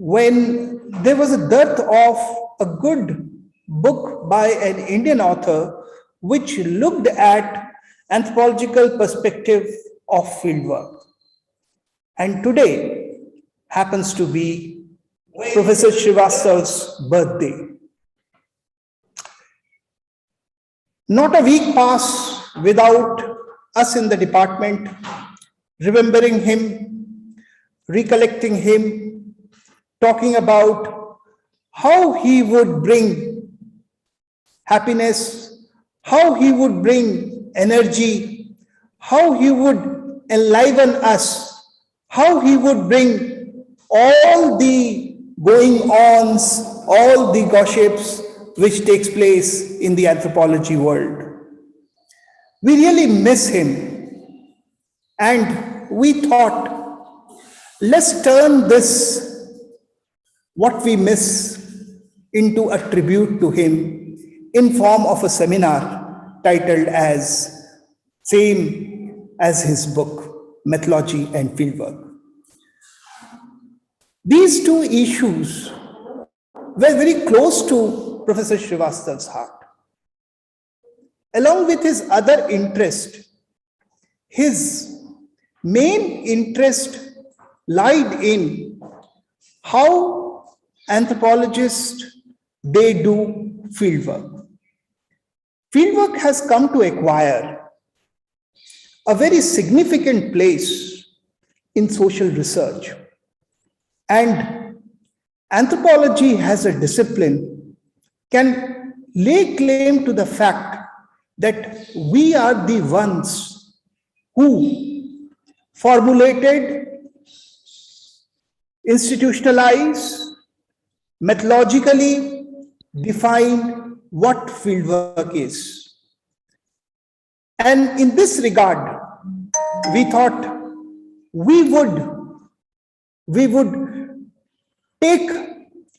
when there was a dearth of a good book by an Indian author which looked at anthropological perspective of fieldwork. And today happens to be Professor Srivastava's birthday. Not a week passed without us in the department remembering him, recollecting him, talking about how he would bring happiness, how he would bring energy, how he would enliven us, how he would bring all the going-ons, all the gossips which takes place in the anthropology world. We really miss him, and we thought, let's turn this, what we miss, into a tribute to him in form of a seminar titled as same as his book, Methodology and Fieldwork. These two issues were very close to Professor Srivastava's heart. Along with his other interest, his main interest lied in how anthropologists, they do fieldwork. Fieldwork has come to acquire a very significant place in social research. And anthropology as a discipline can lay claim to the fact that we are the ones who formulated, institutionalized, methodologically defined what fieldwork is. And in this regard, we thought we would take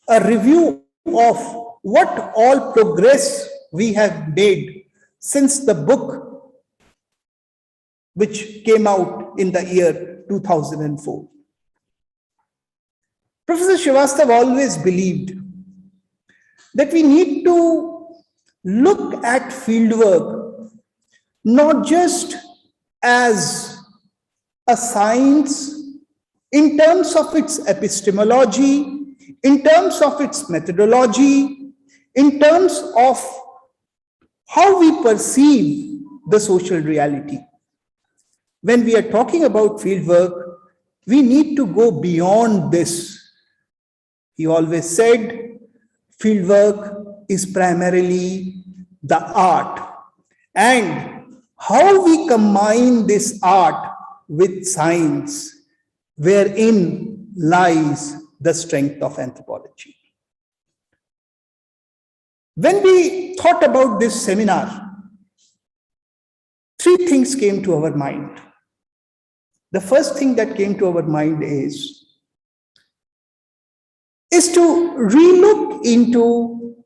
a review of what all progress we have made since the book which came out in the year 2004. Professor Srivastava always believed that we need to look at fieldwork not just as a science in terms of its epistemology, in terms of its methodology, in terms of how we perceive the social reality. When we are talking about fieldwork, we need to go beyond this. He always said, fieldwork is primarily the art. And how we combine this art with science, wherein lies the strength of anthropology. When we thought about this seminar, three things came to our mind. The first thing that came to our mind is to relook into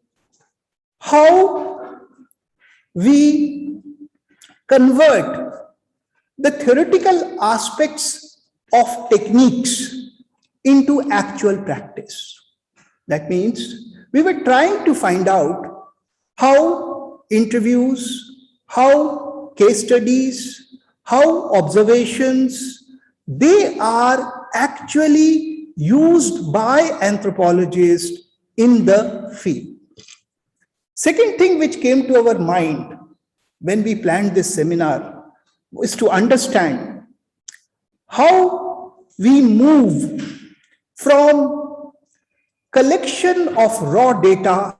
how we convert the theoretical aspects of techniques into actual practice. That means we were trying to find out how interviews, how case studies, how observations, they are actually used by anthropologists in the field. Second thing which came to our mind when we planned this seminar was to understand how we move from collection of raw data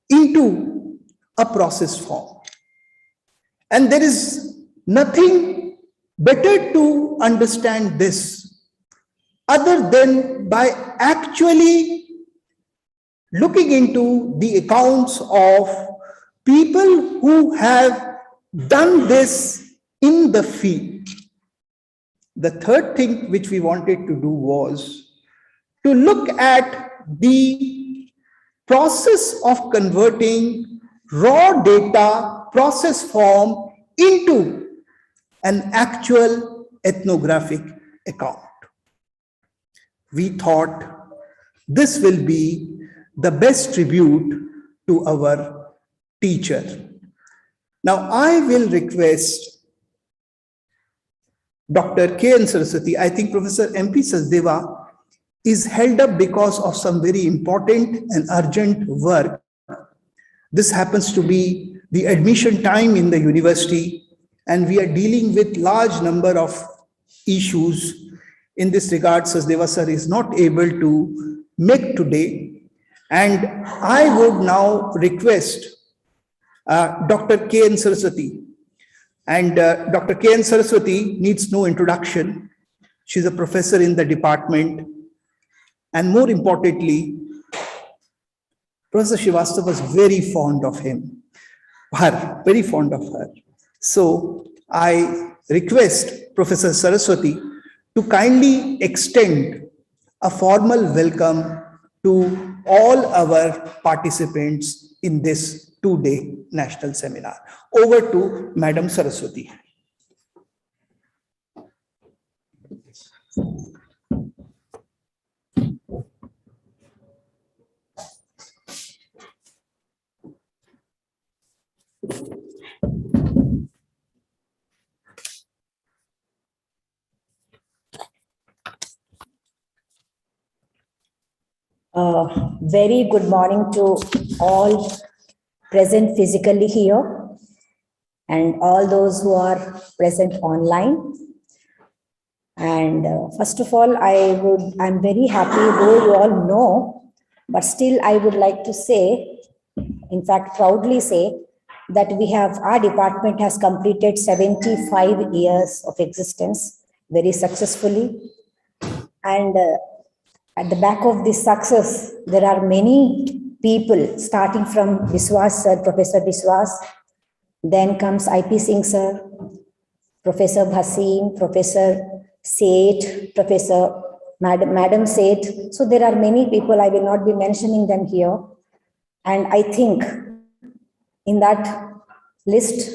into a process form. And there is nothing better to understand this other than by actually looking into the accounts of people who have done this in the field. The third thing which we wanted to do was to look at the process of converting raw data process form into an actual ethnographic account. We thought This will be the best tribute to our teacher. Now, I will request Dr. KN Saraswathy. I think Professor MP Sachdeva is held up because of some very important and urgent work. This happens to be the admission time in the university, and we are dealing with large number of issues. In this regard, Sachdeva sir is not able to make today, and I would now request Dr. KN Saraswathy. And Dr. KN Saraswathy needs no introduction. She's a professor in the department. And more importantly, Professor Srivastava was very fond of very fond of her. So I request Professor Saraswathy to kindly extend a formal welcome to all our participants in this two-day national seminar. Over to Madam Saraswathy. Very good morning to all present physically here and all those who are present online. And first of all, I'm very happy, though you all know, but still I would like to say, in fact, proudly say, that our department has completed 75 years of existence very successfully. And at the back of this success, there are many people, starting from Biswas sir, Professor Biswas, then comes IP Singh sir, Professor Bhasin, Professor Seth, Professor Madam Seth. So there are many people, I will not be mentioning them here. And I think in that list,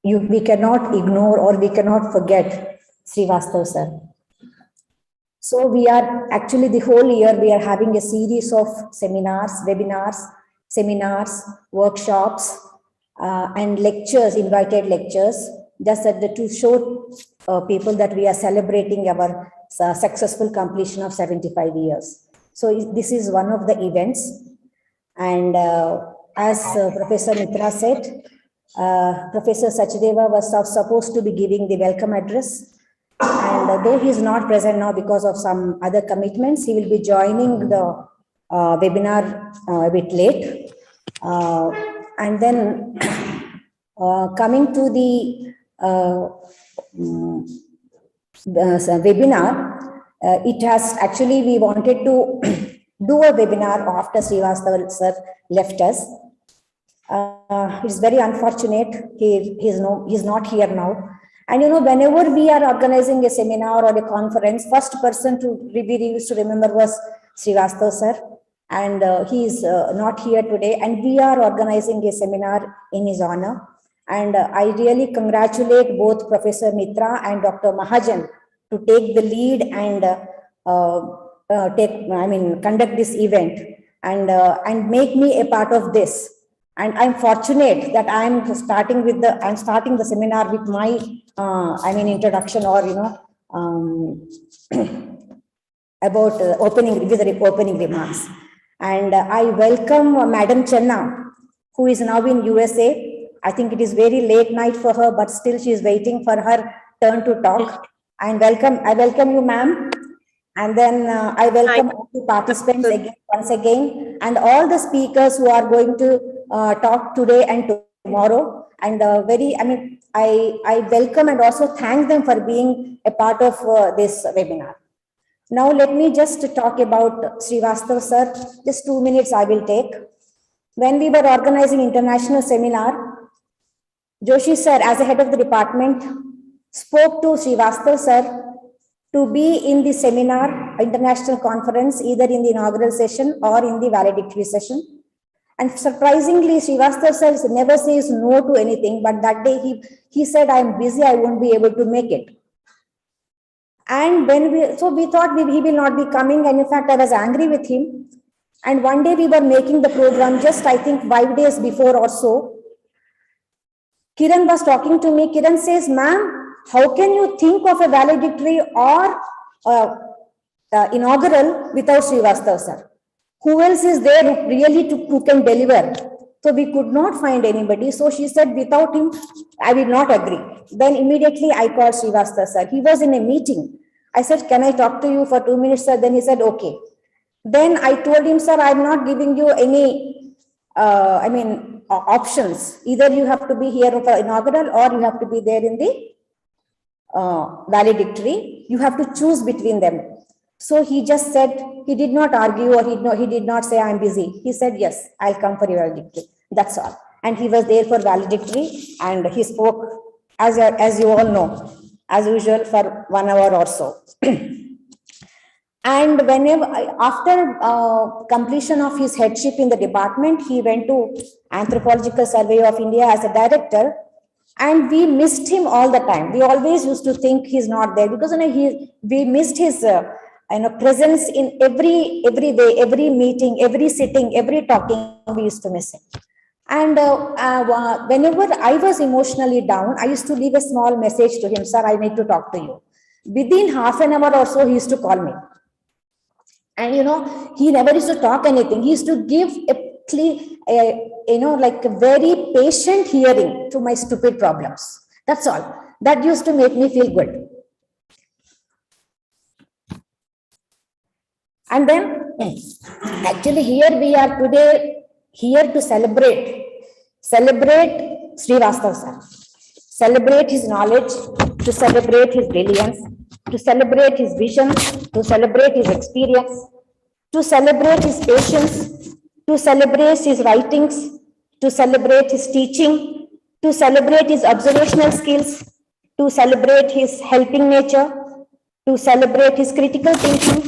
we cannot ignore or we cannot forget Srivastava sir. So we are actually the whole year, we are having a series of seminars, webinars, workshops, and lectures, invited lectures, just to show people that we are celebrating our successful completion of 75 years. So this is one of the events. And as Professor Mitra said, Professor Sachdeva was supposed to be giving the welcome address. And though he is not present now because of some other commitments, he will be joining the webinar a bit late. And then coming to the webinar, it has actually, we wanted to do a webinar after Srivastava sir left us. It's very unfortunate, he's not here now. And whenever we are organizing a seminar or a conference, first person we used to remember was Srivastava sir. And he is not here today. And we are organizing a seminar in his honor. And I really congratulate both Professor Mitra and Dr. Mahajan to take the lead and conduct this event and make me a part of this. And I'm fortunate that I'm starting the seminar with my introduction or about opening remarks. And I welcome Madam Chenna, who is now in USA. I think it is very late night for her, but still she is waiting for her turn to talk. And I welcome you, ma'am. And then I welcome all the participants once again, and all the speakers who are going to talk today and tomorrow. And I welcome and also thank them for being a part of this webinar. Now let me just talk about Srivastava sir. Just 2 minutes I will take. When we were organizing international seminar, Joshi sir, as a head of the department, spoke to Srivastava sir to be in the seminar, international conference, either in the inaugural session or in the valedictory session. And surprisingly, Srivastava sir never says no to anything, but that day he said, I'm busy, I won't be able to make it. And when we thought he will not be coming. And in fact, I was angry with him. And one day we were making the program, just I think 5 days before or so. Kiran was talking to me. Kiran says, ma'am, how can you think of a valedictory or inaugural without Srivastava sir? Who else is there who can deliver? So we could not find anybody. So she said, without him, I will not agree. Then immediately I called Srivastava sir. He was in a meeting. I said, can I talk to you for 2 minutes, sir? Then he said, okay. Then I told him, sir, I'm not giving you any, options. Either you have to be here for inaugural or you have to be there in the valedictory. You have to choose between them. So he just said, he did not argue or he did not say, I'm busy. He said, yes, I'll come for your valedictory. That's all. And he was there for valedictory and he spoke, as you all know, as usual for 1 hour or so. And after completion of his headship in the department, he went to Anthropological Survey of India as a director, and we missed him all the time. We always used to think he's not there because we missed his presence in every way, every meeting, every sitting, every talking. We used to miss him. And whenever I was emotionally down, I used to leave a small message to him, sir, I need to talk to you. Within half an hour or so, he used to call me. And, he never used to talk anything. He used to give a very patient hearing to my stupid problems. That's all. That used to make me feel good. And then, actually, here we are today, here to celebrate Srivastava sir. Celebrate his knowledge, to celebrate his brilliance, to celebrate his vision, to celebrate his experience, to celebrate his patience, to celebrate his writings, to celebrate his teaching, to celebrate his observational skills, to celebrate his helping nature, to celebrate his critical thinking,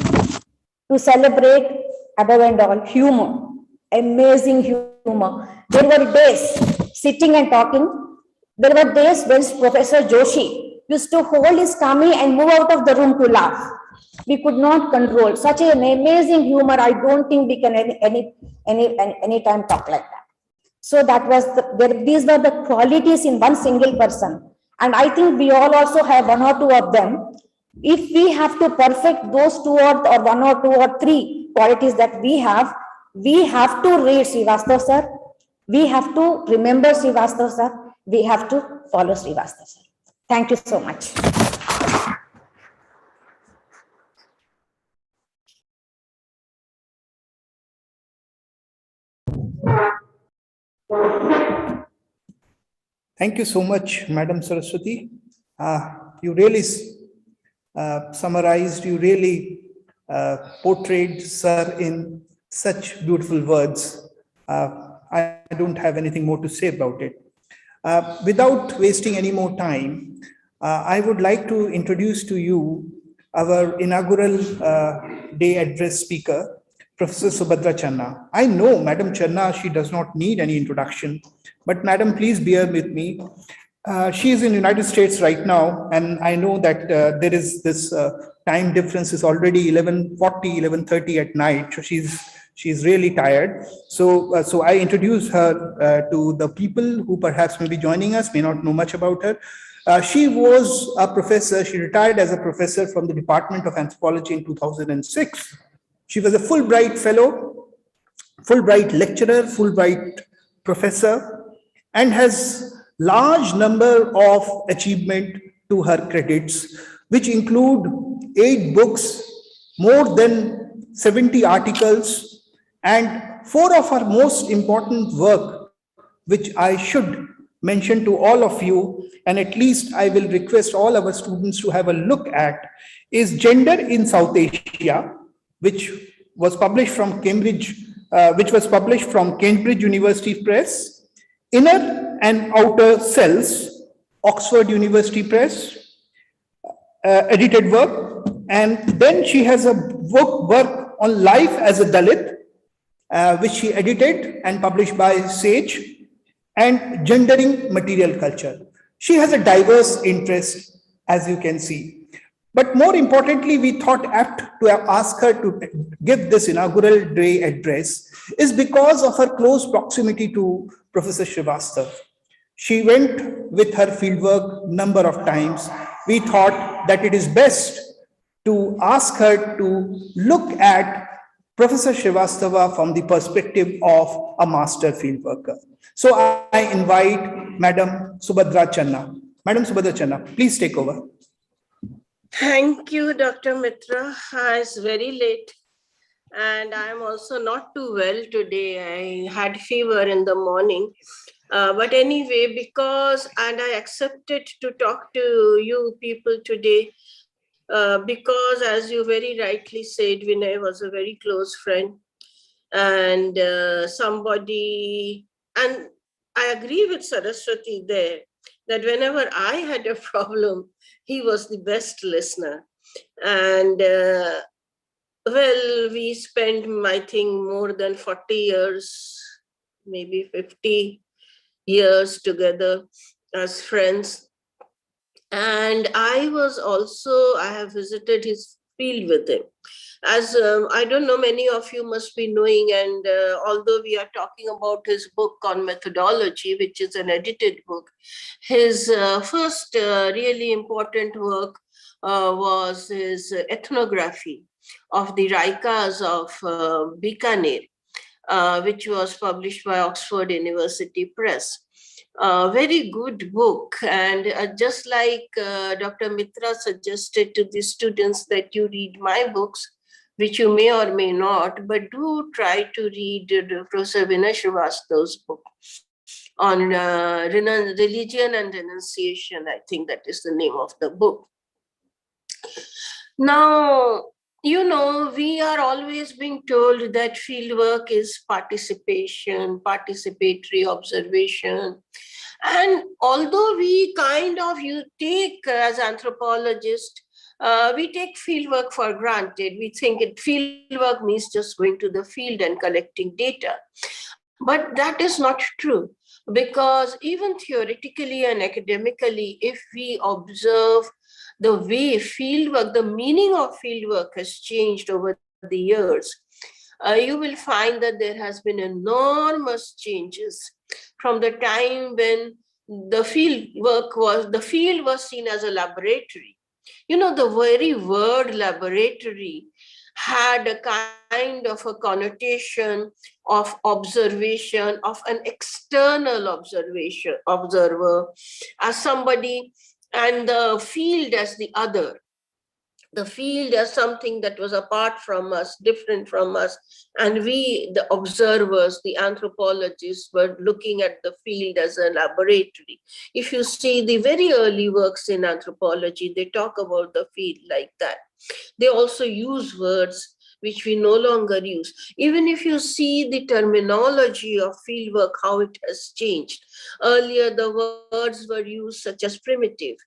to celebrate, above and all, humor, amazing humor. There were days sitting and talking. There were days when Professor Joshi used to hold his tummy and move out of the room to laugh. We could not control such an amazing humor. I don't think we can any time talk like that. So that was these were the qualities in one single person, and I think we all also have 1 or 2 of them. If we have to perfect those 2 or 1 or 2 or 3 qualities that we have to read Srivastava sir. We have to remember Srivastava sir. We have to follow Srivastava sir. Thank you so much. Thank you so much, Madam Saraswati. You really summarized, you really portrayed Sir in such beautiful words. I don't have anything more to say about it. Without wasting any more time, I would like to introduce to you our inaugural day address speaker, Professor Subhadra Channa. I know Madam Channa, she does not need any introduction, but Madam, please bear with me. She is in the United States right now, and I know that there is this time difference is already 11:40, 11:30 at night. So she's really tired. So I introduce her to the people who perhaps may be joining us, may not know much about her. She was a professor. She retired as a professor from the Department of Anthropology in 2006. She was a Fulbright fellow, Fulbright lecturer, Fulbright professor, and has large number of achievement to her credits, which include 8 books, more than 70 articles, and 4 of her most important work, which I should mention to all of you, and at least I will request all our students to have a look at, is Gender in South Asia, which was published from Cambridge University Press, Inner and Outer Cells, Oxford University Press, edited work. And then she has a work on life as a Dalit, which she edited and published by Sage, and gendering material culture. She has a diverse interest, as you can see. But more importantly, we thought apt to ask her to give this inaugural day address is because of her close proximity to Professor Srivastava. She went with her fieldwork number of times. We thought that it is best to ask her to look at Professor Srivastava from the perspective of a master fieldworker. So I invite Madam Subhadra Channa. Madam Subhadra Channa, please take over. Thank you, Dr. Mitra. It's very late and I'm also not too well today. I had fever in the morning. But anyway, and I accepted to talk to you people today because as you very rightly said, Vinay was a very close friend and somebody, and I agree with Saraswati there, that whenever I had a problem, he was the best listener. And well, we spent, I think, more than 40 years, maybe 50 years together as friends. And I have visited his field with him. As I don't know, many of you must be knowing, and although we are talking about his book on methodology, which is an edited book, his first really important work was his ethnography of the Raikas of Bikaner, which was published by Oxford University Press. A very good book, and just like Dr. Mitra suggested to the students that you read my books, which you may or may not, but do try to read Professor Vinay Srivastava's book on religion and renunciation. I think that is the name of the book. Now, you know, we are always being told that fieldwork is participation, participatory observation. And although we you take as anthropologists, we take fieldwork for granted. We think fieldwork means just going to the field and collecting data. But that is not true, because even theoretically and academically, if we observe the way fieldwork, the meaning of fieldwork has changed over the years, you will find that there has been enormous changes from the time when the field was seen as a laboratory. You know, the very word laboratory had a kind of a connotation of observation, of an external observer as somebody, and the field as the other. The field as something that was apart from us, different from us. And we, the observers, the anthropologists, were looking at the field as a laboratory. If you see the very early works in anthropology, they talk about the field like that. They also use words which we no longer use. Even if you see the terminology of fieldwork, how it has changed. Earlier, the words were used such as primitive,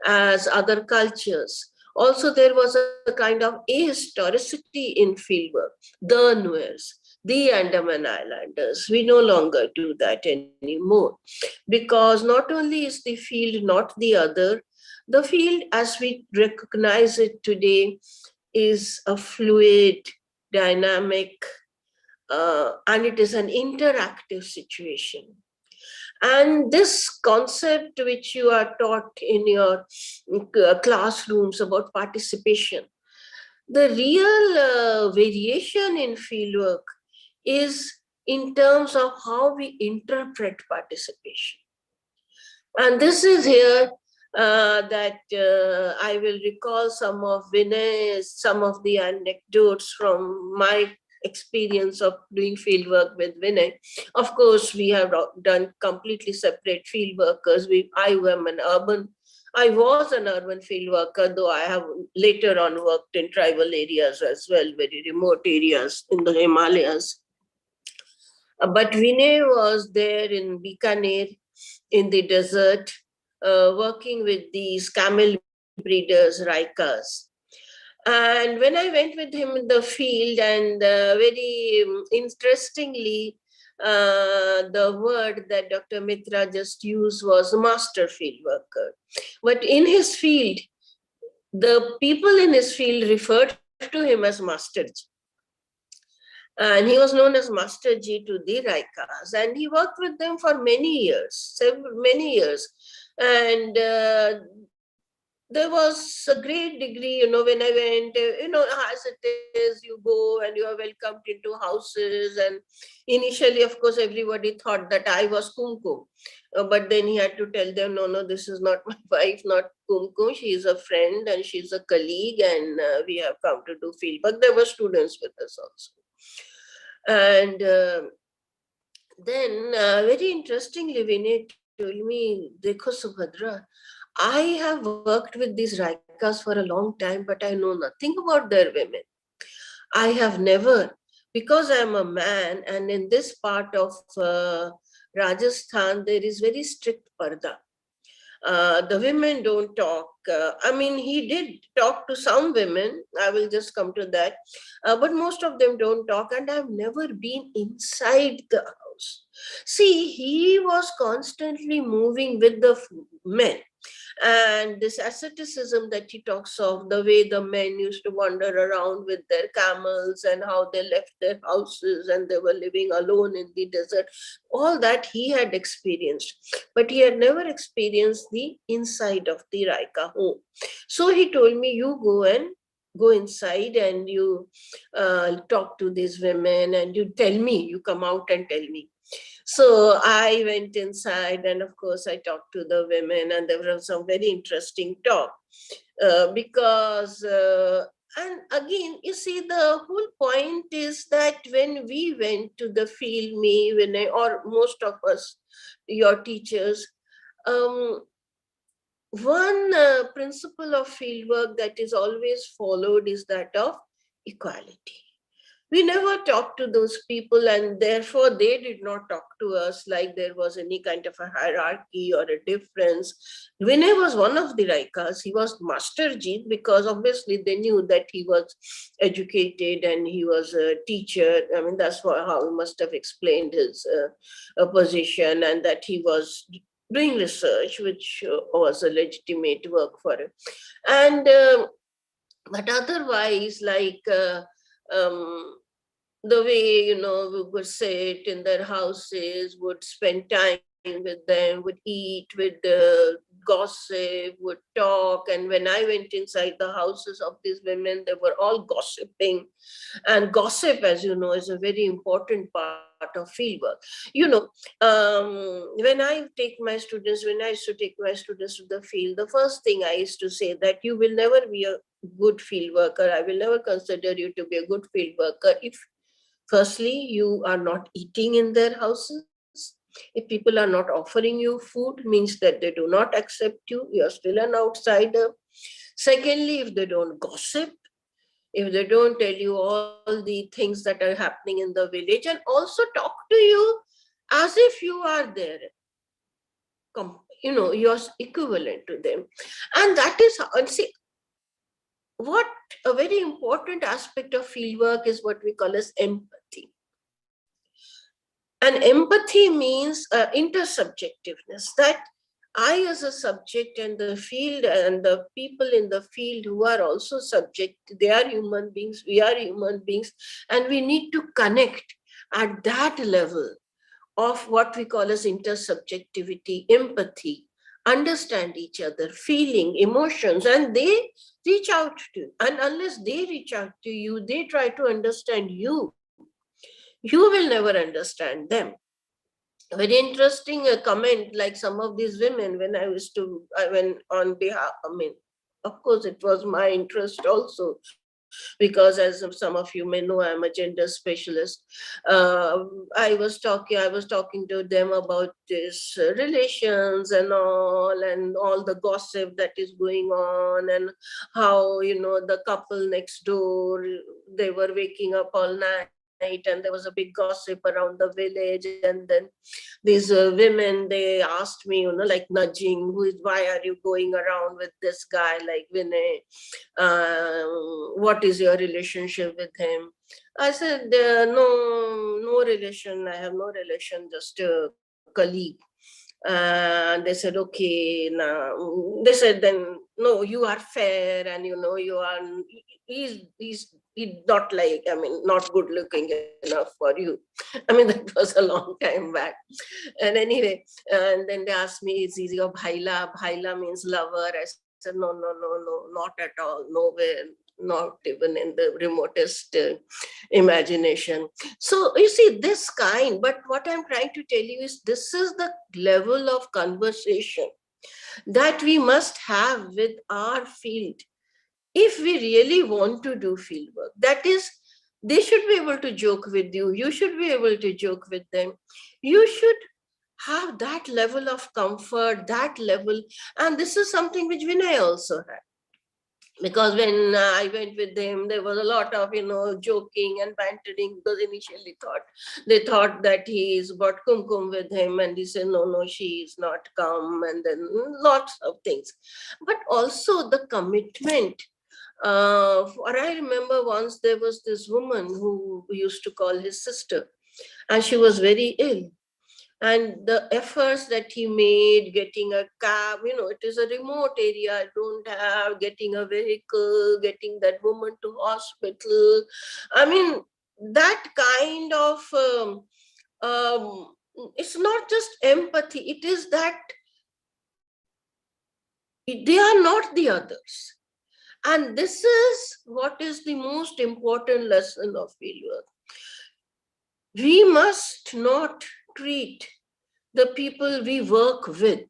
as other cultures. Also, there was a kind of ahistoricity in fieldwork, the Nuers, the Andaman Islanders. We no longer do that anymore, because not only is the field not the other, the field as we recognize it today is a fluid, dynamic, and it is an interactive situation. And this concept which you are taught in your classrooms about participation, the real variation in fieldwork is in terms of how we interpret participation. And this is here that I will recall some of the anecdotes from my experience of doing fieldwork with Vinay. Of course, we have done completely separate field workers. I was an urban field worker, though I have later on worked in tribal areas as well, very remote areas in the Himalayas. But Vinay was there in Bikaner, in the desert, working with these camel breeders, Raikas. And when I went with him in the field, and very interestingly, the word that Dr. Mitra just used was master field worker. But in his field, the people in his field referred to him as Masterji. And he was known as Master G to the Raikas, and he worked with them for many years, many years. And there was a great degree, when I went, as it is, you go and you are welcomed into houses. And initially, of course, everybody thought that I was Kumkum. But then he had to tell them, no, this is not my wife, not Kumkum. She is a friend and she's a colleague, and we have come to do field. But there were students with us also. And then, very interestingly, Vinay told me, Dekho Subhadra, I have worked with these Raikas for a long time, but I know nothing about their women. I have never, because I am a man, and in this part of Rajasthan, there is very strict parda. The women don't talk. He did talk to some women. I will just come to that. But most of them don't talk, and I've never been inside the house. See, he was constantly moving with the men. And this asceticism that he talks of, the way the men used to wander around with their camels and how they left their houses and they were living alone in the desert, all that he had experienced, but he had never experienced the inside of the Raika home. So he told me, you go inside and you talk to these women and you tell me, you come out and tell me. So I went inside, and of course I talked to the women, and there was some very interesting talk because and again, you see, the whole point is that when we went to the field, Vinay, or most of us, your teachers, one principle of fieldwork that is always followed is that of equality. We never talked to those people, and therefore they did not talk to us like there was any kind of a hierarchy or a difference. Vinay was one of the Raikas. He was Masterji because obviously they knew that he was educated and he was a teacher. That's how he must have explained his position, and that he was doing research, which was a legitimate work for him. And but otherwise, like the way, we would sit in their houses, would spend time with them, would eat, would gossip, would talk. And when I went inside the houses of these women, they were all gossiping. And gossip, as you know, is a very important part of fieldwork. When I used to take my students to the field, the first thing I used to say that you will never be a good field worker. I will never consider you to be a good field worker if firstly you are not eating in their houses. If people are not offering you food, means that they do not accept you. You are still an outsider. Secondly, if they don't gossip, if they don't tell you all the things that are happening in the village, and also talk to you as if you are there, you're equivalent to them. And that is how, and see, what a very important aspect of fieldwork is what we call as empathy. And empathy means intersubjectiveness, that I as a subject and the field and the people in the field who are also subject, they are human beings, we are human beings, and we need to connect at that level of what we call as intersubjectivity, empathy, understand each other, feeling, emotions, and they reach out to you. And unless they reach out to you, they try to understand you. You will never understand them. A very interesting comment, like some of these women, when I went on behalf, of course, it was my interest also, because as some of you may know, I'm a gender specialist. I was talking to them about this relations and all the gossip that is going on, and how, the couple next door, they were waking up all night and there was a big gossip around the village. And then these women, they asked me, like nudging, why are you going around with this guy like Vinay? What is your relationship with him? I said, no relation. I have no relation, just a colleague. And they said, okay, now they said, then no, you are fair, and you know, you are, he's not like, I mean, not good looking enough for you. I mean, that was a long time back. And anyway, and then they asked me, is he your bhaila? Bhaila means lover. I said, no, no, no, no, not at all, nowhere, not even in the remotest imagination. So you see this kind, but what I'm trying to tell you is this is the level of conversation that we must have with our field if we really want to do field work. That is, they should be able to joke with you, you should be able to joke with them, you should have that level of comfort, that level. And this is something which Vinay also had, because when I went with them, there was a lot of, you know, joking and bantering, because initially they thought that he's got kumkum with him, and he said, no, no, she's not come, and then lots of things. But also the commitment. For I remember once there was this woman who we used to call his sister, and she was very ill. And the efforts that he made, getting a cab, you know, it is a remote area, I don't have, getting a vehicle, getting that woman to hospital. I mean, that kind of, it's not just empathy, it is that they are not the others. And this is what is the most important lesson of fieldwork. We must not treat the people we work with.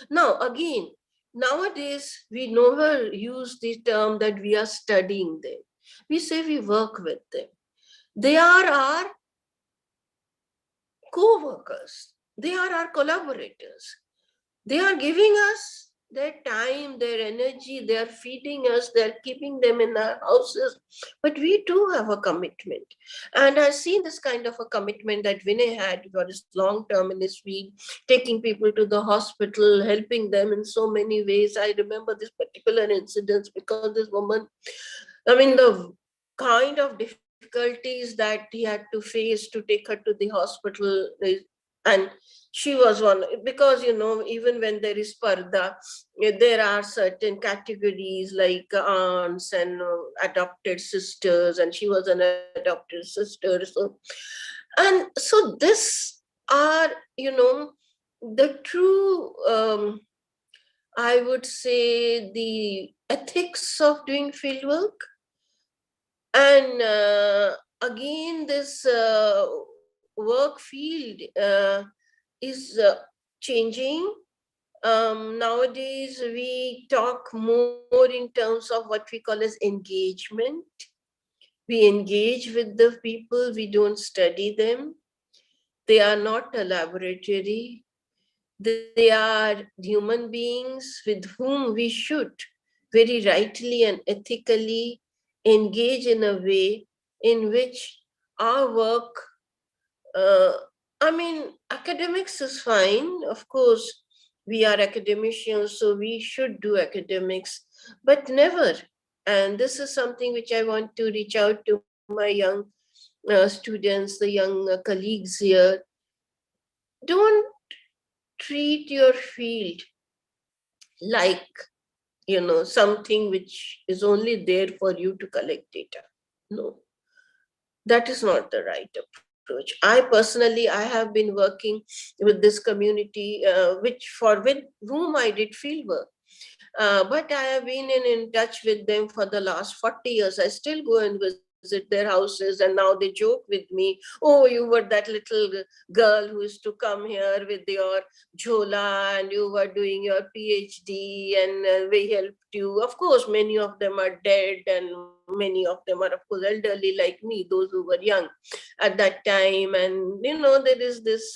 Now, again, nowadays, we never use the term that we are studying them. We say we work with them. They are our co-workers. They are our collaborators. They are giving us their time, their energy, they are feeding us, they're keeping them in our houses. But we too have a commitment. And I've seen this kind of a commitment that Vinay had for his long term in his field, taking people to the hospital, helping them in so many ways. I remember this particular incident because this woman, I mean, the kind of difficulties that he had to face to take her to the hospital, and she was one, because, you know, even when there is parda, there are certain categories like aunts and adopted sisters, and she was an adopted sister. So this are, you know, the true, I would say, the ethics of doing fieldwork. And again, this work field is changing. Nowadays, we talk more in terms of what we call as engagement. We engage with the people, we don't study them. They are not a laboratory. They are human beings with whom we should very rightly and ethically engage in a way in which our work, I mean, academics is fine. Of course, we are academicians, so we should do academics, but never. And this is something which I want to reach out to my young students, the young colleagues here. Don't treat your field like, you know, something which is only there for you to collect data. No, that is not the right approach. I personally, I have been working with this community, with whom I did field work. But I have been in touch with them for the last 40 years. I still go and visit their houses, and now they joke with me, oh, you were that little girl who used to come here with your jhola, and you were doing your PhD, and we helped you. Of course, many of them are dead, and many of them are, of course, elderly like me, those who were young at that time. And, you know, there is this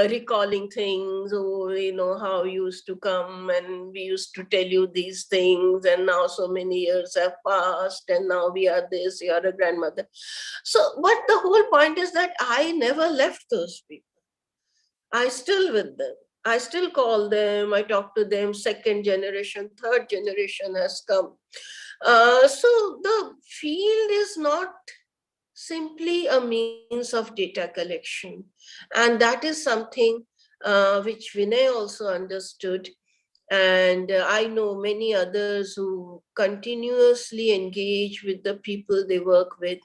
recalling things, oh, you know, how you used to come and we used to tell you these things, and now so many years have passed, and now we are this, you are a grandmother. So, but the whole point is that I never left those people. I still with them. I still call them, I talk to them, second generation, third generation has come. So the field is not simply a means of data collection. And that is something which Vinay also understood. And I know many others who continuously engage with the people they work with.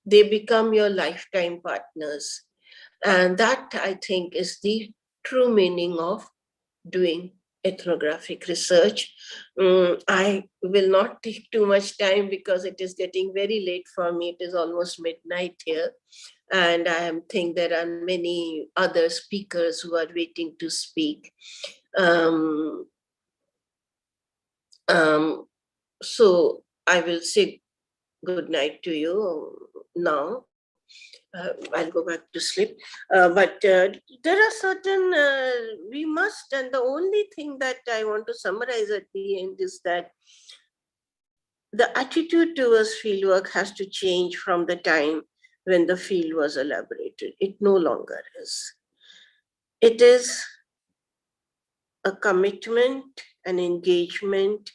They become your lifetime partners. And that, I think, is the true meaning of doing ethnographic research. I will not take too much time because it is getting very late for me. It is almost midnight here. And I think there are many other speakers who are waiting to speak. So I will say good night to you now. I'll go back to sleep. But there are certain, we must, and the only thing that I want to summarize at the end is that the attitude towards fieldwork has to change from the time when the field was elaborated. It no longer is. It is a commitment, an engagement.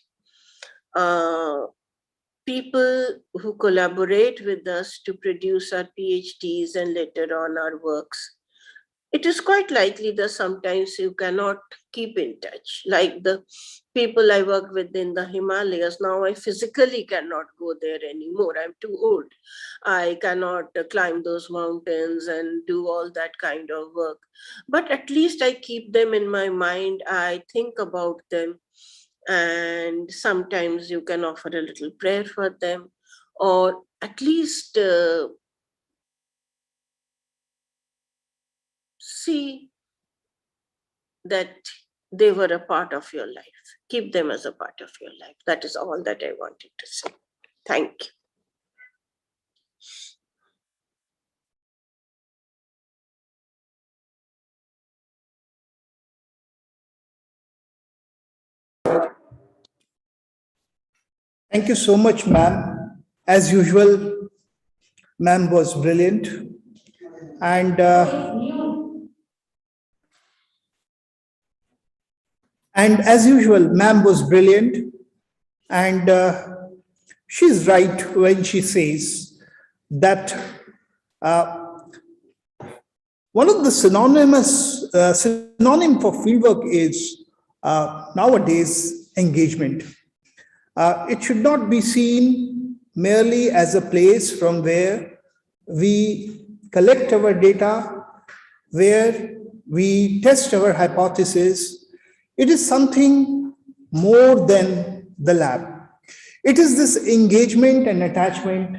People who collaborate with us to produce our PhDs and later on our works, it is quite likely that sometimes you cannot keep in touch. Like the people I work with in the Himalayas, now I physically cannot go there anymore. I'm too old. I cannot climb those mountains and do all that kind of work. But at least I keep them in my mind. I think about them. And sometimes you can offer a little prayer for them, or at least see that they were a part of your life. Keep them as a part of your life. That is all that I wanted to say. Thank you. Thank you so much, ma'am. As usual, ma'am was brilliant. And as usual, ma'am was brilliant. And she's right when she says that one of the synonym for fieldwork is nowadays engagement. It should not be seen merely as a place from where we collect our data, where we test our hypothesis. It is something more than the lab. It is this engagement and attachment,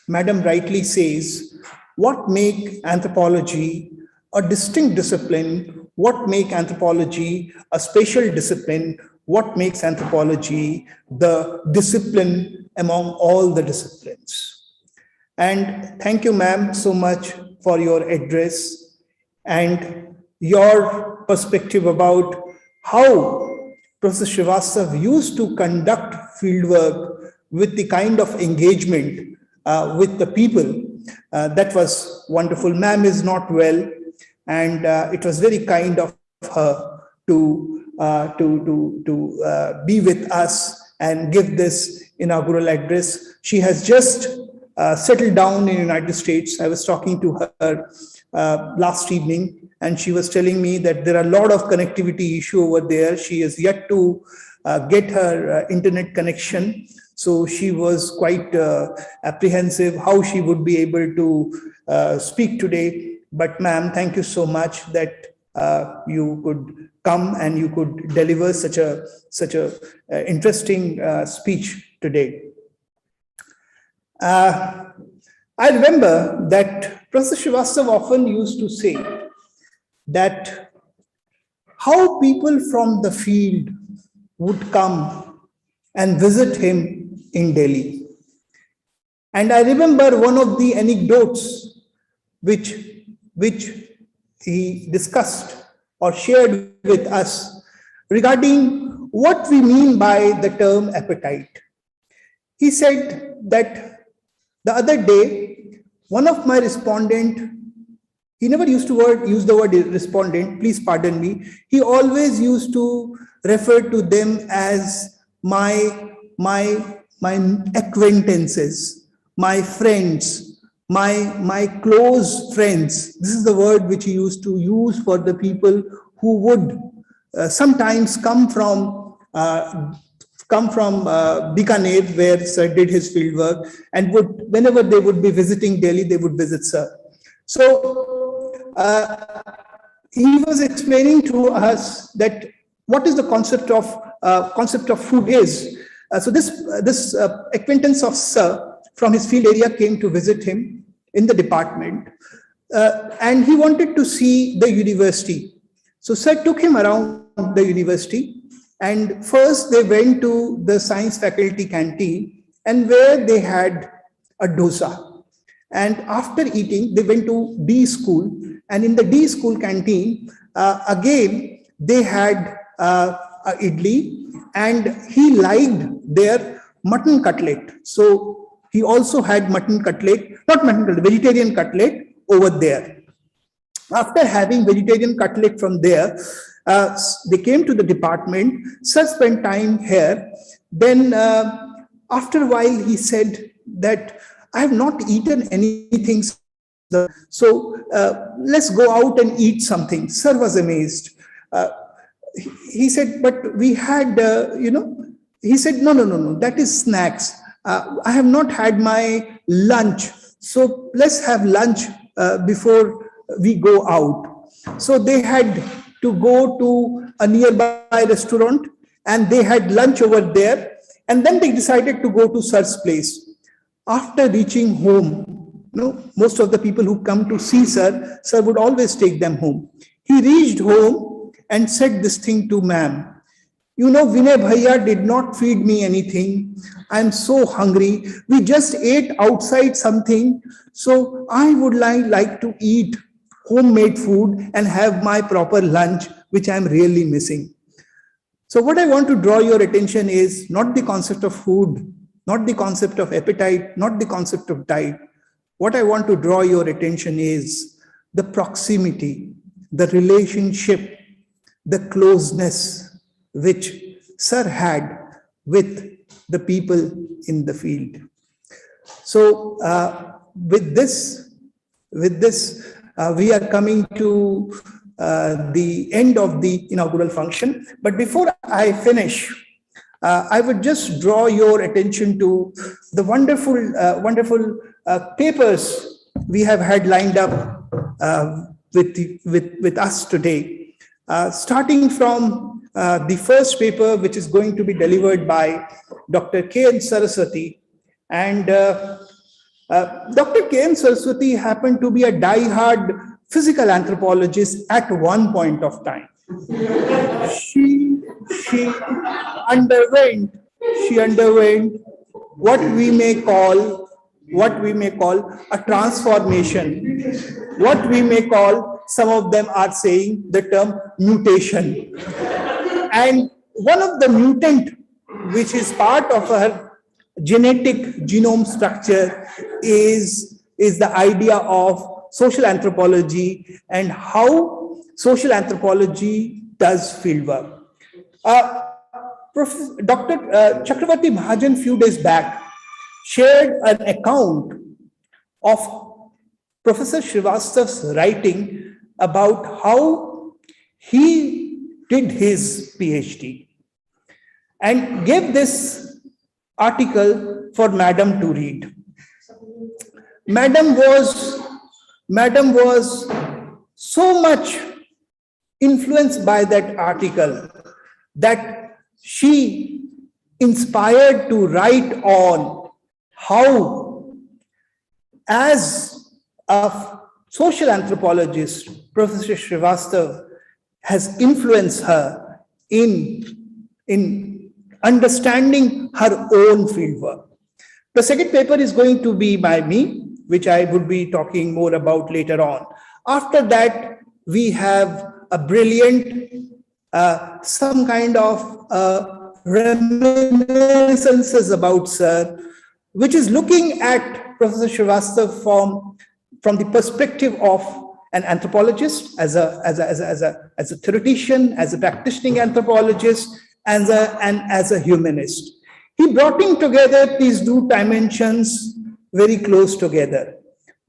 Madam rightly says, what make anthropology a distinct discipline, what make anthropology a special discipline, what makes anthropology the discipline among all the disciplines. And thank you, ma'am, so much for your address and your perspective about how Professor Srivastava used to conduct fieldwork with the kind of engagement with the people. That was wonderful. Ma'am is not well, and it was very kind of her to be with us and give this inaugural address. She has just settled down in the United States. I was talking to her last evening, and she was telling me that there are a lot of connectivity issue over there. She is yet to get her internet connection. So she was quite apprehensive how she would be able to speak today. But ma'am, thank you so much that you could come and you could deliver such a interesting speech today. I remember that Professor Srivastava often used to say that how people from the field would come and visit him in Delhi. And I remember one of the anecdotes which he discussed or shared with us regarding what we mean by the term appetite. He said that the other day, one of my respondent, he never used to use the word respondent, please pardon me. He always used to refer to them as my acquaintances, my friends, my close friends. This is the word which he used to use for the people who would sometimes come from Bikaner, where Sir did his field work, and would, whenever they would be visiting Delhi, they would visit Sir. So he was explaining to us that what is the concept of food is. So this acquaintance of Sir from his field area came to visit him in the department, and he wanted to see the university. So Sir took him around the university, and first they went to the science faculty canteen, and where they had a dosa. And after eating, they went to D school, and in the D school canteen, again, they had idli, and he liked their mutton cutlet. So he also had mutton cutlet, not mutton cutlet, vegetarian cutlet over there. After having vegetarian cutlet from there, they came to the department. Sir spent time here. Then after a while, he said that I have not eaten anything. So let's go out and eat something. Sir was amazed. He said, but we had, he said, no, that is snacks. I have not had my lunch. So let's have lunch before we go out. So they had to go to a nearby restaurant, and they had lunch over there. And then they decided to go to Sir's place. After reaching home, most of the people who come to see Sir would always take them home. He reached home and said this thing to ma'am. Vinay Bhaiya did not feed me anything. I'm so hungry. We just ate outside something. So I would like to eat homemade food and have my proper lunch, which I'm really missing. So what I want to draw your attention is not the concept of food, not the concept of appetite, not the concept of diet. What I want to draw your attention is the proximity, the relationship, the closeness which Sir had with the people in the field. So with this, we are coming to the end of the inaugural function. But before I finish, I would just draw your attention to the wonderful papers we have had lined up with us today. Starting from the first paper, which is going to be delivered by Dr. KN Saraswathy. And Dr. KN Saraswathy happened to be a die-hard physical anthropologist at one point of time. She underwent what we may call a transformation, what we may call, some of them are saying the term mutation. And one of the mutant, which is part of her genetic genome structure, is the idea of social anthropology and how social anthropology does fieldwork. Dr. Chakraverti Mahajan few days back shared an account of Professor Srivastava's writing about how he did his PhD and gave this article for Madam to read. Madam was so much influenced by that article that she inspired to write on how, as a social anthropologist, Professor Srivastava has influenced her in understanding her own fieldwork. The second paper is going to be by me, which I would be talking more about later on. After that, we have a brilliant, some kind of reminiscences about Sir, which is looking at Professor Srivastava from the perspective of an anthropologist, as a theoretician, as a practicing anthropologist, and as a humanist. He brought in together these two dimensions very close together.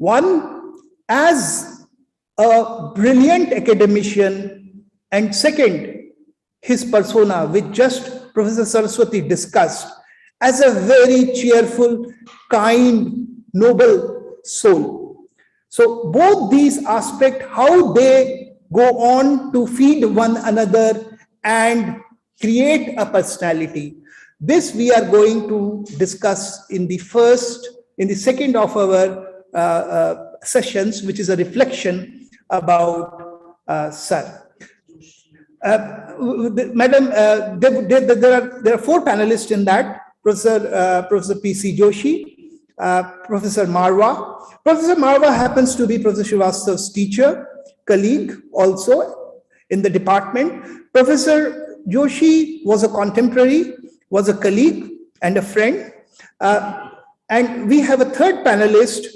One, as a brilliant academician, and second, his persona, which just Professor Saraswati discussed, as a very cheerful, kind, noble soul. So both these aspects, how they go on to feed one another and create a personality. This we are going to discuss in the second of our sessions, which is a reflection about Sir. Madam, there are four panelists in that. Professor P.C. Joshi, Professor Marwa. Professor Marwa happens to be Professor Srivastava's teacher, colleague also in the department. Professor Joshi was a contemporary, was a colleague and a friend. And we have a third panelist.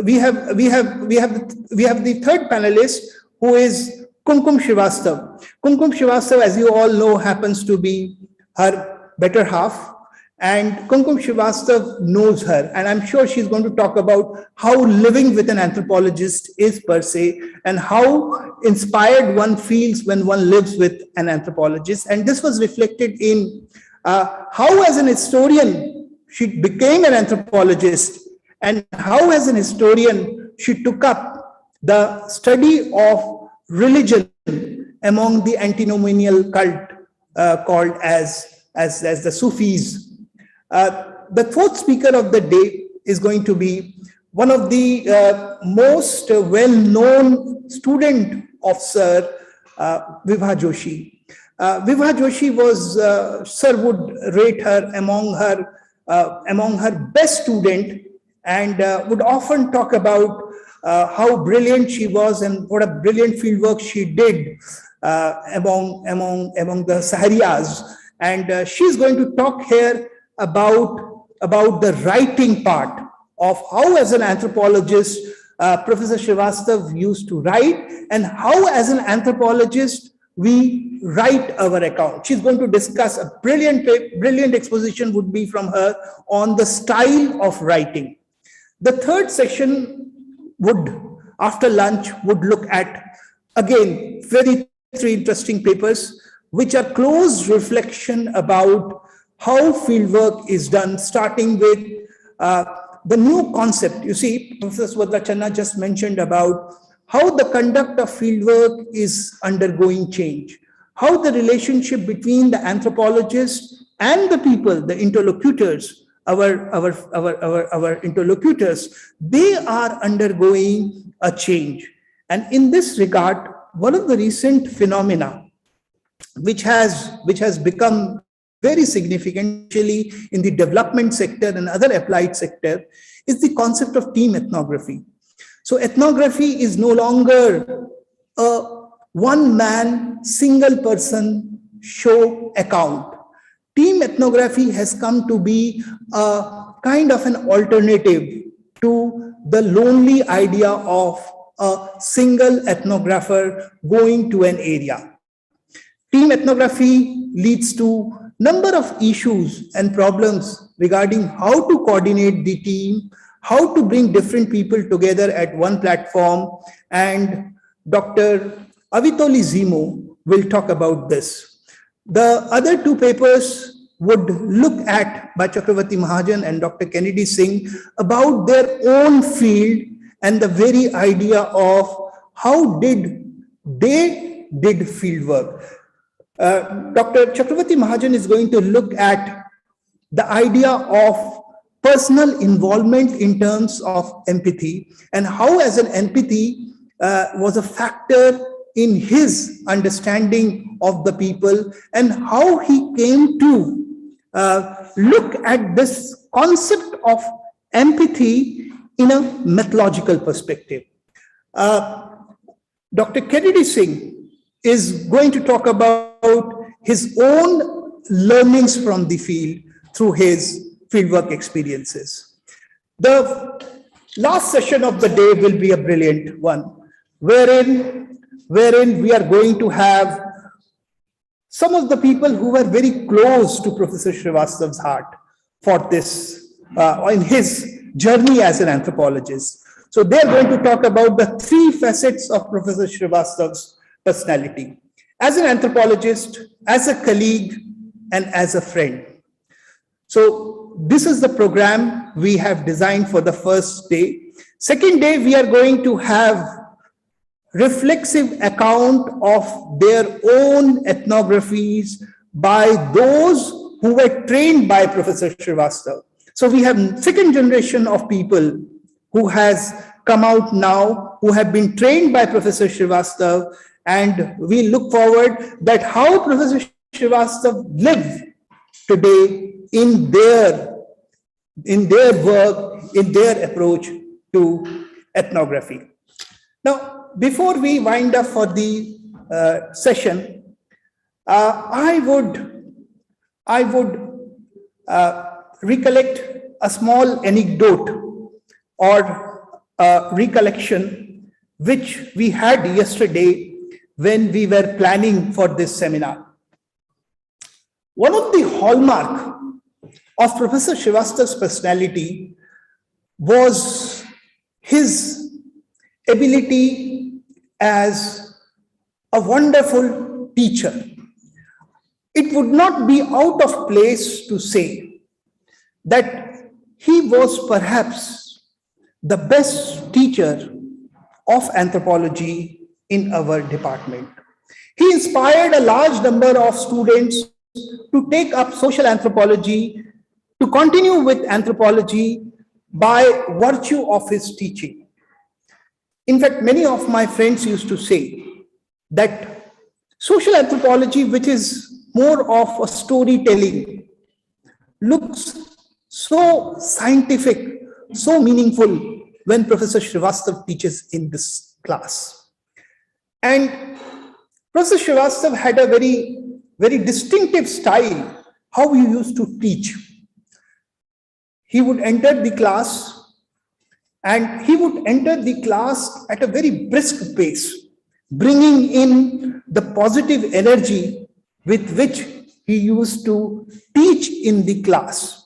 We have the third panelist, who is Kumkum Srivastava. Kumkum Srivastava, as you all know, happens to be her better half. And Kumkum Srivastava knows her, and I'm sure she's going to talk about how living with an anthropologist is per se, and how inspired one feels when one lives with an anthropologist. And this was reflected in how, as an historian, she became an anthropologist, and how, as an historian, she took up the study of religion among the antinomial cult called as the Sufis. The fourth speaker of the day is going to be one of the most well-known student of Sir, Vibha Joshi. Vibha Joshi was, Sir would rate her among her best student, and would often talk about how brilliant she was and what a brilliant fieldwork she did among the Saharias. And she's going to talk here about the writing part of how, as an anthropologist, Professor Srivastava used to write, and how, as an anthropologist, we write our account. She's going to discuss a brilliant exposition would be from her on the style of writing. The third section would, after lunch, would look at, again, three interesting papers, which are close reflection about how fieldwork is done, starting with the new concept. You see, Professor Subhadra just mentioned about how the conduct of fieldwork is undergoing change, how the relationship between the anthropologist and the people, the interlocutors, our interlocutors, they are undergoing a change. And in this regard, one of the recent phenomena which has become very significantly in the development sector and other applied sector is the concept of team ethnography. So ethnography is no longer a one-man, single person show account. Team ethnography has come to be a kind of an alternative to the lonely idea of a single ethnographer going to an area. Team ethnography leads to number of issues and problems regarding how to coordinate the team, how to bring different people together at one platform, and Dr. Avitoli Zimo will talk about this. The other two papers would look at, by Chakraverti Mahajan and Dr. Kennedy Singh, about their own field and the very idea of how they did field work. Dr. Chakraverti Mahajan is going to look at the idea of personal involvement in terms of empathy, and how, as an empathy, was a factor in his understanding of the people, and how he came to look at this concept of empathy in a methodological perspective. Dr. Kennedy Singh is going to talk about his own learnings from the field through his fieldwork experiences. The last session of the day will be a brilliant one, wherein we are going to have some of the people who were very close to Professor Srivastava's heart for this, in his journey as an anthropologist. So they're going to talk about the three facets of Professor Srivastava's personality: as an anthropologist, as a colleague, and as a friend. So this is the program we have designed for the first day. Second day, we are going to have reflexive account of their own ethnographies by those who were trained by Professor Srivastava. So we have second generation of people who has come out now, who have been trained by Professor Srivastava, and we look forward that how Professor Srivastava lived today in their work, in their approach to ethnography. Now, before we wind up for the session, I would recollect a small anecdote or recollection which we had yesterday when we were planning for this seminar. One of the hallmark of Professor Srivastava's personality was his ability as a wonderful teacher. It would not be out of place to say that he was perhaps the best teacher of anthropology in our department. He inspired a large number of students to take up social anthropology, to continue with anthropology by virtue of his teaching. In fact, many of my friends used to say that social anthropology, which is more of a storytelling, looks so scientific, so meaningful when Professor Srivastava teaches in this class. And Professor Srivastava had a very distinctive style, how he used to teach. He would enter the class, and he would enter the class at a very brisk pace, bringing in the positive energy with which he used to teach in the class.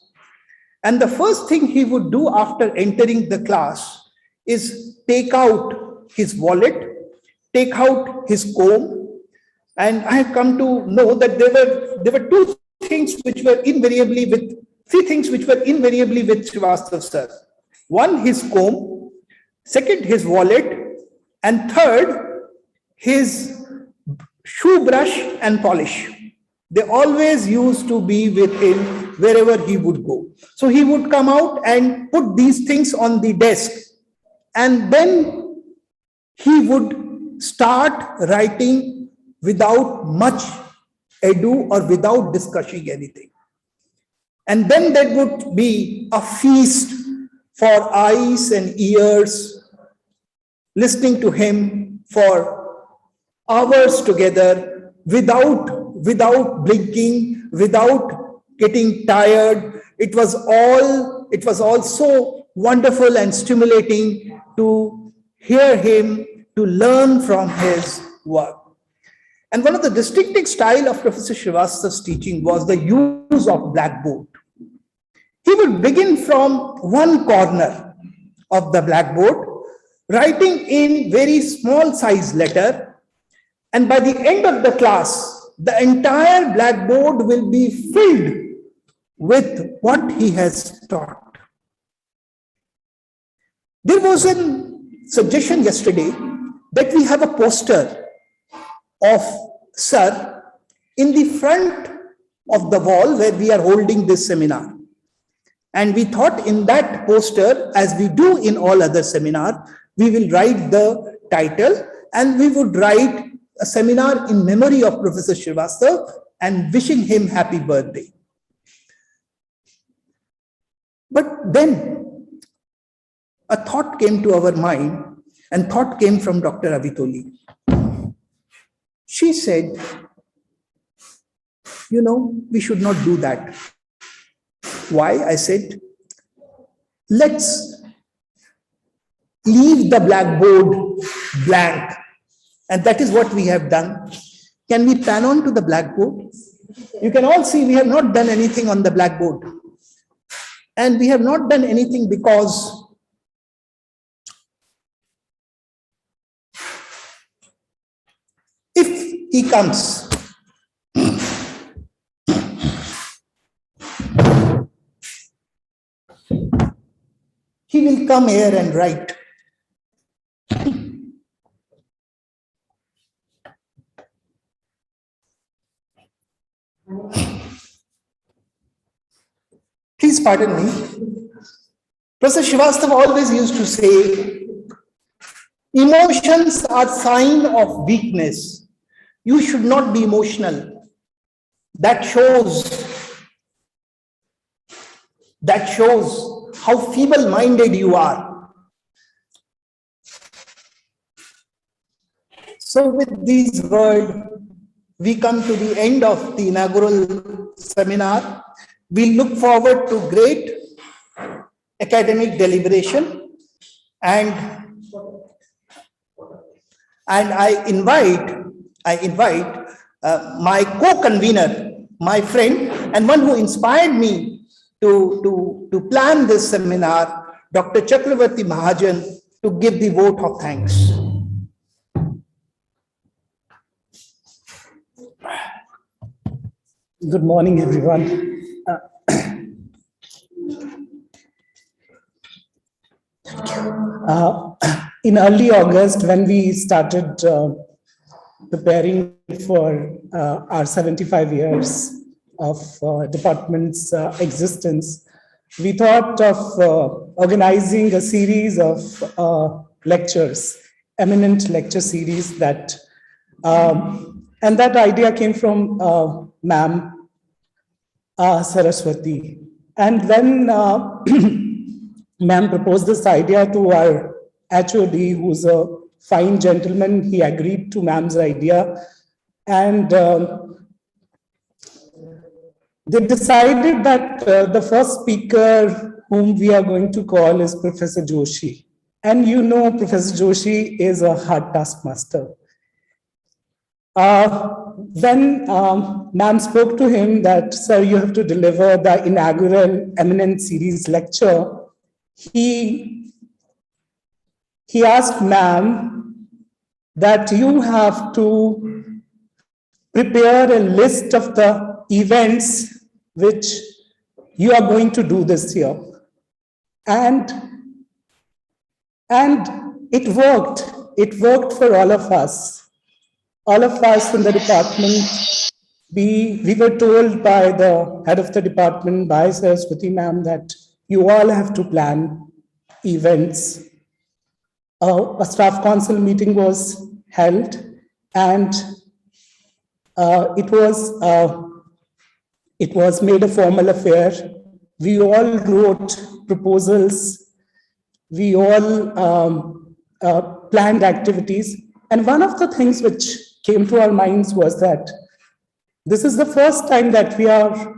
And the first thing he would do after entering the class is take out his wallet, take out his comb. And I have come to know that there were three things which were invariably with Srivastava sir. One, his comb; second, his wallet; and third, his shoe brush and polish. They always used to be with him wherever he would go. So he would come out and put these things on the desk, and then he would start writing without much ado or without discussing anything. And then there would be a feast for eyes and ears, listening to him for hours together without blinking, without getting tired. It was all so wonderful and stimulating to hear him, to learn from his work. And one of the distinctive style of Professor Srivastava's teaching was the use of blackboard. He would begin from one corner of the blackboard, writing in very small size letter, and by the end of the class, the entire blackboard will be filled with what he has taught. There was a suggestion yesterday that we have a poster of Sir in the front of the wall where we are holding this seminar. And we thought in that poster, as we do in all other seminars, we will write the title and we would write a seminar in memory of Professor Srivastava and wishing him happy birthday. But then a thought came to our mind, and thought came from Dr. Avitoli. She said, we should not do that. Why? I said, let's leave the blackboard blank. And that is what we have done. Can we pan on to the blackboard? You can all see we have not done anything on the blackboard. And we have not done anything because he comes. He will come here and write. Please pardon me. Professor Srivastava always used to say, emotions are sign of weakness. You should not be emotional. That shows how feeble-minded you are. So with these words, we come to the end of the inaugural seminar. We look forward to great academic deliberation, and I invite my co-convener, my friend, and one who inspired me to plan this seminar, Dr. Chakraverti Mahajan, to give the vote of thanks. Good morning, everyone. In early August, when we started preparing for our 75 years of department's existence, we thought of organizing a series of lectures, eminent lecture series that, and that idea came from Ma'am Saraswathy. And when Ma'am proposed this idea to our HOD, who's a fine gentleman, he agreed to Ma'am's idea. And they decided that the first speaker whom we are going to call is Professor Joshi. And you know, Professor Joshi is a hard taskmaster. When Ma'am spoke to him that, sir, you have to deliver the inaugural eminent series lecture, he asked Ma'am that you have to prepare a list of the events which you are going to do this year. And it worked. It worked for all of us. All of us in the department, we were told by the head of the department, by Saraswati Ma'am, that you all have to plan events. A staff council meeting was held, and it was made a formal affair. We all wrote proposals. We all planned activities. And one of the things which came to our minds was that this is the first time that we are,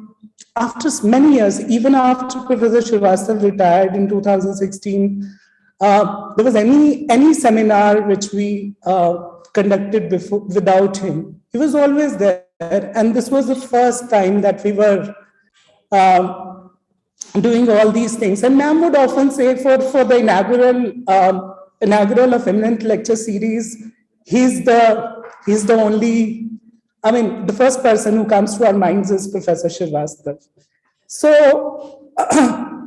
after many years, even after Professor Srivastava retired in 2016, there was any seminar which we conducted before without him. He was always there, and this was the first time that we were doing all these things. And Ma'am would often say for the inaugural of eminent lecture series, he's the only, I mean, the first person who comes to our minds is Professor Srivastava. So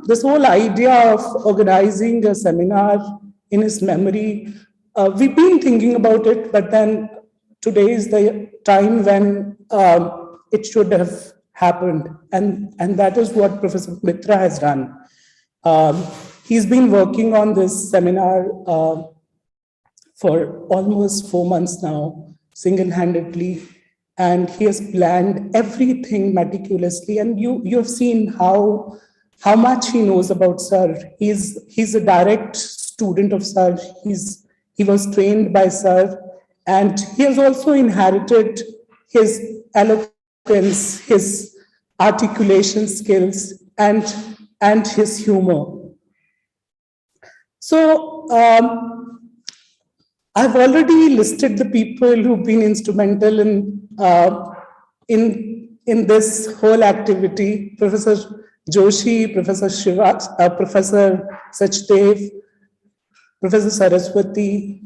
this whole idea of organizing a seminar in his memory, we've been thinking about it, but then today is the time when it should have happened. And that is what Professor Mitra has done. He's been working on this seminar for almost 4 months now, single-handedly, and he has planned everything meticulously. And you have seen how much he knows about Sir. He's a direct student of Sir. He was trained by Sir, and he has also inherited his eloquence, his articulation skills, and his humor. So I've already listed the people who've been instrumental in this whole activity: Professor Joshi, Professor Srivastava, Professor Sachdev, Professor Saraswati,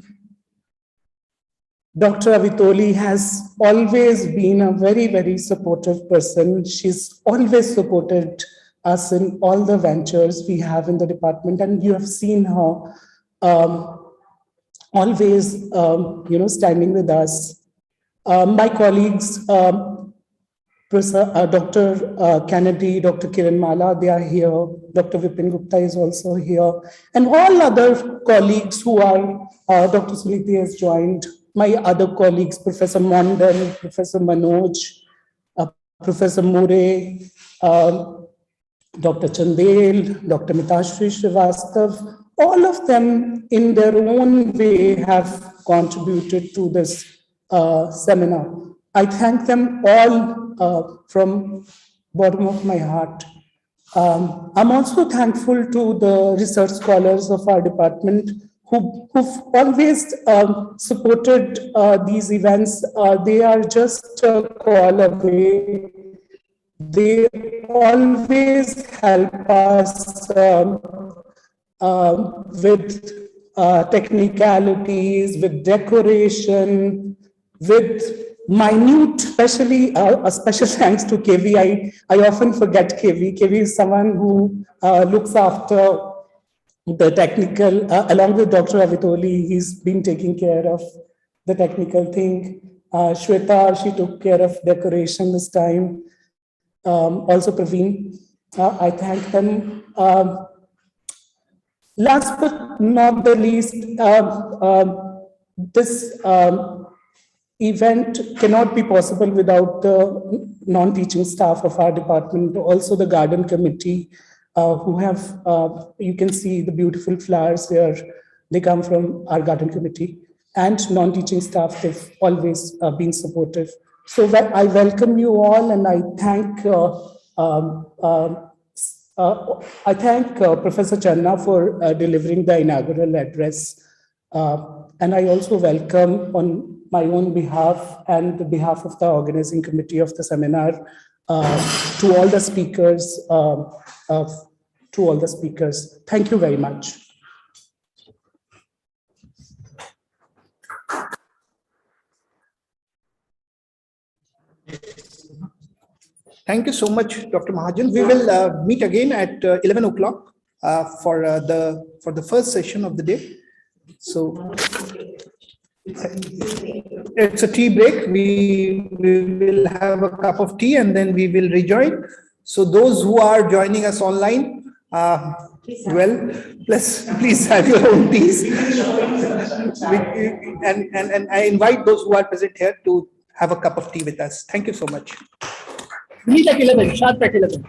Dr. Avitoli has always been a very, very supportive person. She's always supported us in all the ventures we have in the department, and you have seen her always, standing with us. My colleagues, Dr. Kennedy, Dr. Kiran Mala, they are here. Dr. Vipin Gupta is also here. And all other colleagues who are, Dr. Suniti has joined, my other colleagues, Professor Mondan, Professor Manoj, Professor More, Dr. Chandel, Dr. Mitashri Srivastava, all of them in their own way have contributed to this seminar. I thank them all from bottom of my heart. I'm also thankful to the research scholars of our department who've always supported these events. They are just a call away. They always help us with technicalities, with decoration, with minute, especially a special thanks to KV. I often forget KV. KV is someone who looks after the technical, along with Dr. Avitoli, he's been taking care of the technical thing. Shweta, she took care of decoration this time. Also Praveen, I thank them. Last but not the least, this event cannot be possible without the non-teaching staff of our department, also the garden committee, who have, you can see the beautiful flowers here, they come from our garden committee, and non-teaching staff, they've always been supportive. So I welcome you all, and I thank Professor Channa for delivering the inaugural address. And I also welcome on my own behalf and the behalf of the organizing committee of the seminar to all the speakers. Thank you very much. Thank you so much, Dr. Mahajan. We will meet again at 11 o'clock for the first session of the day. So it's a tea break. We will have a cup of tea and then we will rejoin. So those who are joining us online, please have your own teas. And I invite those who are present here to have a cup of tea with us. Thank you so much. Meet at 11, sharp at 11.